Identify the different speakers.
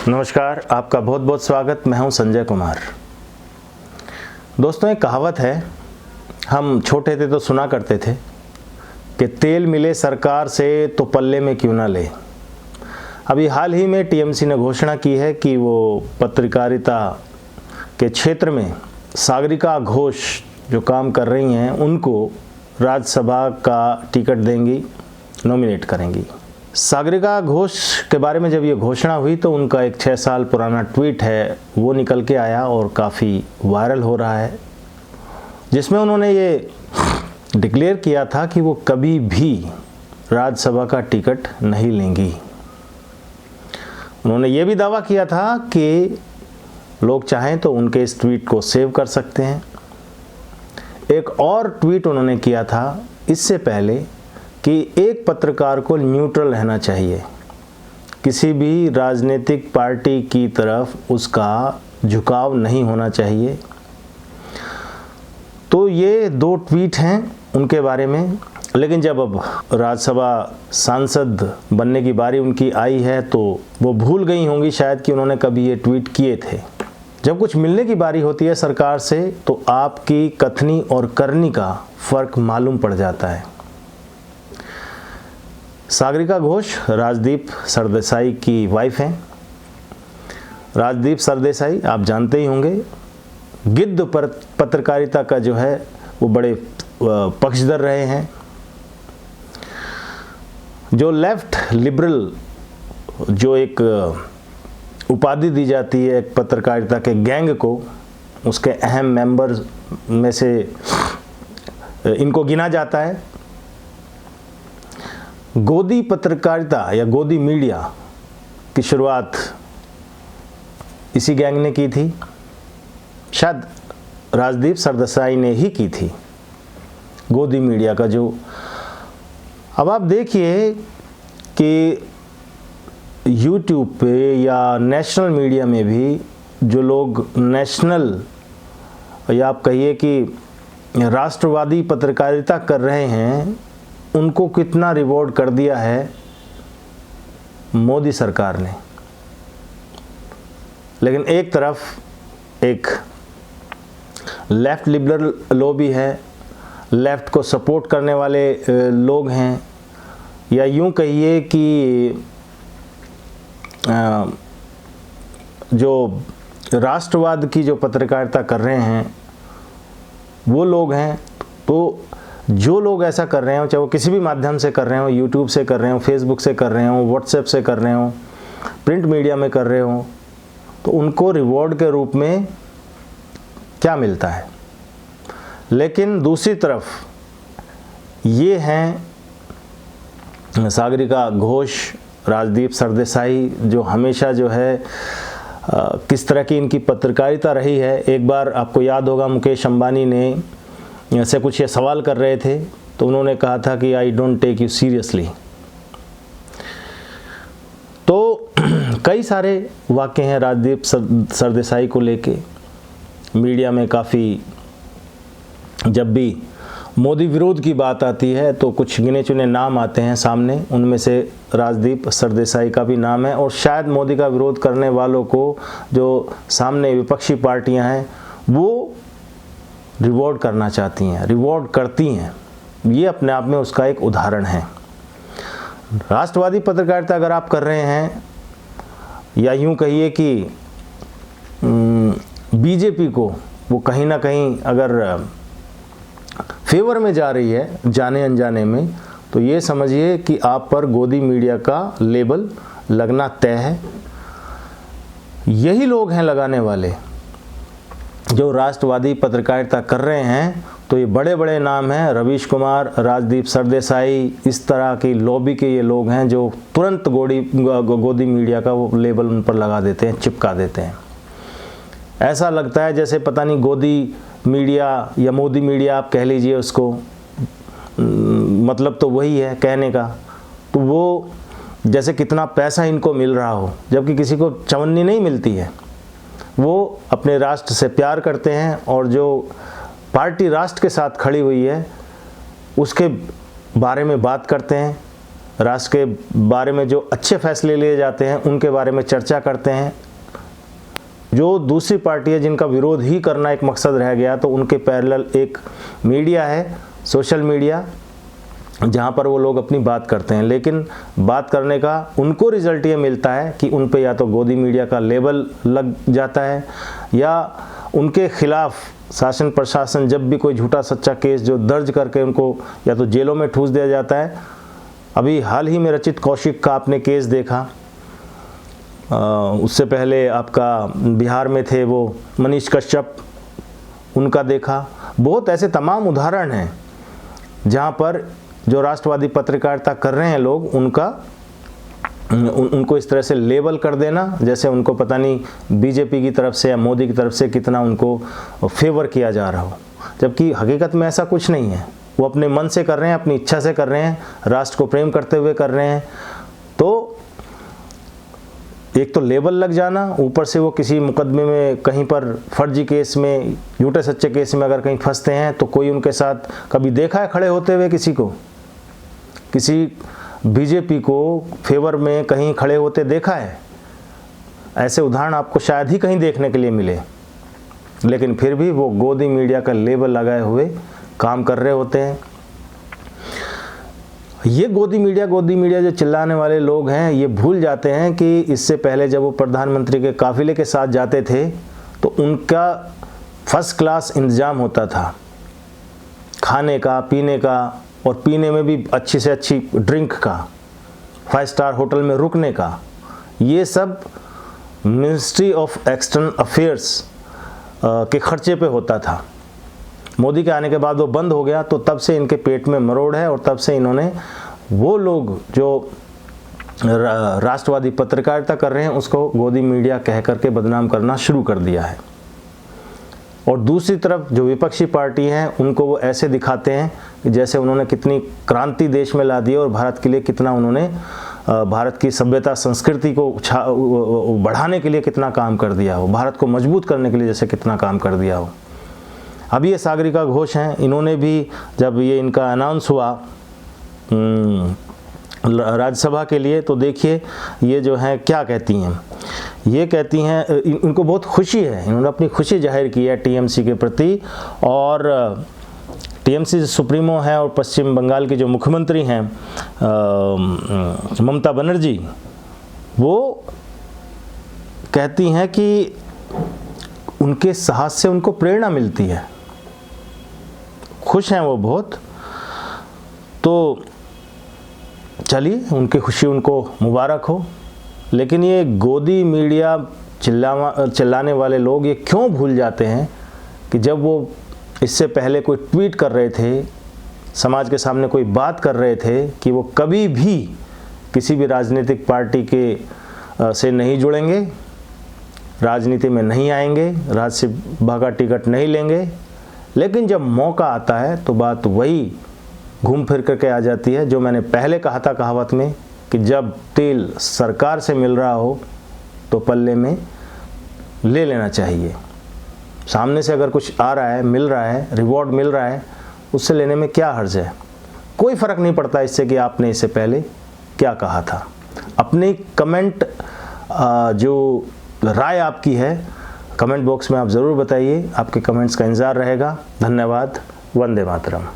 Speaker 1: नमस्कार, आपका बहुत बहुत स्वागत। मैं हूं संजय कुमार। दोस्तों, एक कहावत है, हम छोटे थे तो सुना करते थे कि तेल मिले सरकार से तो पल्ले में क्यों ना ले। अभी हाल ही में टीएमसी ने घोषणा की है कि वो पत्रकारिता के क्षेत्र में सागरिका घोष जो काम कर रही हैं उनको राज्यसभा का टिकट देंगी, नॉमिनेट करेंगी। सागरिका घोष के बारे में जब ये घोषणा हुई तो उनका एक 6 साल पुराना ट्वीट है वो निकल के आया और काफ़ी वायरल हो रहा है, जिसमें उन्होंने ये डिक्लेयर किया था कि वो कभी भी राज्यसभा का टिकट नहीं लेंगी। उन्होंने ये भी दावा किया था कि लोग चाहें तो उनके इस ट्वीट को सेव कर सकते हैं। एक और ट्वीट उन्होंने किया था इससे पहले कि एक पत्रकार को न्यूट्रल रहना चाहिए, किसी भी राजनीतिक पार्टी की तरफ उसका झुकाव नहीं होना चाहिए। तो ये 2 ट्वीट हैं उनके बारे में। लेकिन जब अब राज्यसभा सांसद बनने की बारी उनकी आई है तो वो भूल गई होंगी शायद कि उन्होंने कभी ये ट्वीट किए थे। जब कुछ मिलने की बारी होती है सरकार से तो आपकी कथनी और करनी का फ़र्क मालूम पड़ जाता है। सागरिका घोष राजदीप सरदेसाई की वाइफ हैं। राजदीप सरदेसाई आप जानते ही होंगे, गिद्ध पर पत्रकारिता का जो है वो बड़े पक्षधर रहे हैं। जो लेफ्ट लिबरल जो एक उपाधि दी जाती है एक पत्रकारिता के गैंग को, उसके अहम मेंबर में से इनको गिना जाता है। गोदी पत्रकारिता या गोदी मीडिया की शुरुआत इसी गैंग ने की थी, शायद राजदीप सरदेसाई ने ही की थी गोदी मीडिया का। जो अब आप देखिए कि यूट्यूब पे या नेशनल मीडिया में भी जो लोग नेशनल या आप कहिए कि राष्ट्रवादी पत्रकारिता कर रहे हैं उनको कितना रिवॉर्ड कर दिया है मोदी सरकार ने। लेकिन एक तरफ एक लेफ्ट लिबरल लॉबी है, लेफ्ट को सपोर्ट करने वाले लोग हैं, या यूं कहिए कि जो राष्ट्रवाद की जो पत्रकारिता कर रहे हैं वो लोग हैं। तो जो लोग ऐसा कर रहे हो, चाहे वो किसी भी माध्यम से कर रहे हो, यूट्यूब से कर रहे हो, फेसबुक से कर रहे हो, व्हाट्सएप से कर रहे हो, प्रिंट मीडिया में कर रहे हो, तो उनको रिवॉर्ड के रूप में क्या मिलता है। लेकिन दूसरी तरफ ये हैं सागरिका घोष, राजदीप सरदेसाई, जो हमेशा जो है किस तरह की इनकी पत्रकारिता रही है। एक बार आपको याद होगा मुकेश अंबानी ने से कुछ ये सवाल कर रहे थे तो उन्होंने कहा था कि I don't take you seriously. तो कई सारे वाक़े हैं राजदीप सरदेसाई को लेके। मीडिया में काफ़ी जब भी मोदी विरोध की बात आती है तो कुछ गिने चुने नाम आते हैं सामने, उनमें से राजदीप सरदेसाई का भी नाम है। और शायद मोदी का विरोध करने वालों को जो सामने विपक्षी पार्टियां हैं वो रिवॉर्ड करना चाहती हैं, रिवॉर्ड करती हैं। ये अपने आप में उसका एक उदाहरण है। राष्ट्रवादी पत्रकारिता अगर आप कर रहे हैं, या यूं कहिए कि बीजेपी को वो कहीं ना कहीं अगर फेवर में जा रही है जाने अनजाने में, तो ये समझिए कि आप पर गोदी मीडिया का लेबल लगना तय है। यही लोग हैं लगाने वाले जो राष्ट्रवादी पत्रकारिता कर रहे हैं। तो ये बड़े बड़े नाम हैं, रवीश कुमार, राजदीप सरदेसाई, इस तरह की लॉबी के ये लोग हैं जो तुरंत गोदी मीडिया का वो लेबल उन पर लगा देते हैं, चिपका देते हैं। ऐसा लगता है जैसे पता नहीं गोदी मीडिया या मोदी मीडिया आप कह लीजिए उसको, मतलब तो वही है कहने का। तो वो जैसे कितना पैसा इनको मिल रहा हो, जबकि किसी को चवन्नी नहीं मिलती है। वो अपने राष्ट्र से प्यार करते हैं और जो पार्टी राष्ट्र के साथ खड़ी हुई है उसके बारे में बात करते हैं, राष्ट्र के बारे में जो अच्छे फैसले लिए जाते हैं उनके बारे में चर्चा करते हैं। जो दूसरी पार्टी है जिनका विरोध ही करना एक मकसद रह गया, तो उनके पैरेलल एक मीडिया है, सोशल मीडिया, जहाँ पर वो लोग अपनी बात करते हैं। लेकिन बात करने का उनको रिजल्ट ये मिलता है कि उन पे या तो गोदी मीडिया का लेबल लग जाता है, या उनके खिलाफ शासन प्रशासन जब भी कोई झूठा सच्चा केस जो दर्ज करके उनको या तो जेलों में ठूस दिया जाता है। अभी हाल ही में रचित कौशिक का आपने केस देखा, उससे पहले आपका बिहार में थे वो मनीष कश्यप, उनका देखा। बहुत ऐसे तमाम उदाहरण हैं जहाँ पर जो राष्ट्रवादी पत्रकारिता कर रहे हैं लोग, उनको इस तरह से लेबल कर देना जैसे उनको पता नहीं बीजेपी की तरफ से या मोदी की तरफ से कितना उनको फेवर किया जा रहा हो, जबकि हकीकत में ऐसा कुछ नहीं है। वो अपने मन से कर रहे हैं, अपनी इच्छा से कर रहे हैं, राष्ट्र को प्रेम करते हुए कर रहे हैं। तो एक तो लेबल लग जाना, ऊपर से वो किसी मुकदमे में कहीं पर फर्जी केस में, झूठे सच्चे केस में अगर कहीं फंसते हैं तो कोई उनके साथ कभी देखा है खड़े होते हुए किसी को, किसी बीजेपी को फेवर में कहीं खड़े होते देखा है? ऐसे उदाहरण आपको शायद ही कहीं देखने के लिए मिले। लेकिन फिर भी वो गोदी मीडिया का लेबल लगाए हुए काम कर रहे होते हैं। ये गोदी मीडिया जो चिल्लाने वाले लोग हैं, ये भूल जाते हैं कि इससे पहले जब वो प्रधानमंत्री के काफिले के साथ जाते थे तो उनका फर्स्ट क्लास इंतजाम होता था, खाने का, पीने का, और पीने में भी अच्छी से अच्छी ड्रिंक का, 5 स्टार होटल में रुकने का। ये सब मिनिस्ट्री ऑफ एक्सटर्नल अफेयर्स के खर्चे पे होता था। मोदी के आने के बाद वो बंद हो गया, तो तब से इनके पेट में मरोड़ है, और तब से इन्होंने वो लोग जो राष्ट्रवादी पत्रकारिता कर रहे हैं उसको गोदी मीडिया कह करके बदनाम करना शुरू कर दिया है। और दूसरी तरफ जो विपक्षी पार्टी हैं उनको वो ऐसे दिखाते हैं कि जैसे उन्होंने कितनी क्रांति देश में ला दी और भारत के लिए कितना उन्होंने भारत की सभ्यता संस्कृति को बढ़ाने के लिए कितना काम कर दिया हो, भारत को मजबूत करने के लिए जैसे कितना काम कर दिया हो। अभी ये सागरिका घोष हैं, इन्होंने भी जब ये इनका अनाउंस हुआ राज्यसभा के लिए, तो देखिए ये जो हैं क्या कहती हैं। ये कहती हैं इनको बहुत खुशी है, इन्होंने अपनी खुशी जाहिर की है टीएमसी के प्रति। और टीएमसी सुप्रीमो है और पश्चिम बंगाल की जो मुख्यमंत्री हैं ममता बनर्जी, वो कहती हैं कि उनके साहस से उनको प्रेरणा मिलती है। खुश हैं वो बहुत। तो चलिए, उनकी खुशी उनको मुबारक हो। लेकिन ये गोदी मीडिया चिल्लाने वाले लोग ये क्यों भूल जाते हैं कि जब वो इससे पहले कोई ट्वीट कर रहे थे, समाज के सामने कोई बात कर रहे थे कि वो कभी भी किसी भी राजनीतिक पार्टी के से नहीं जुड़ेंगे, राजनीति में नहीं आएंगे, राज्यसभा का टिकट नहीं लेंगे, लेकिन जब मौका आता है तो बात वही घूम फिर करके आ जाती है जो मैंने पहले कहा था कहावत में कि जब तेल सरकार से मिल रहा हो तो पल्ले में ले लेना चाहिए। सामने से अगर कुछ आ रहा है, मिल रहा है, रिवॉर्ड मिल रहा है, उससे लेने में क्या हर्ज है? कोई फ़र्क नहीं पड़ता इससे कि आपने इससे पहले क्या कहा था। अपनी कमेंट जो राय आपकी है कमेंट बॉक्स में आप ज़रूर बताइए, आपके कमेंट्स का इंतज़ार रहेगा। धन्यवाद। वंदे मातरम।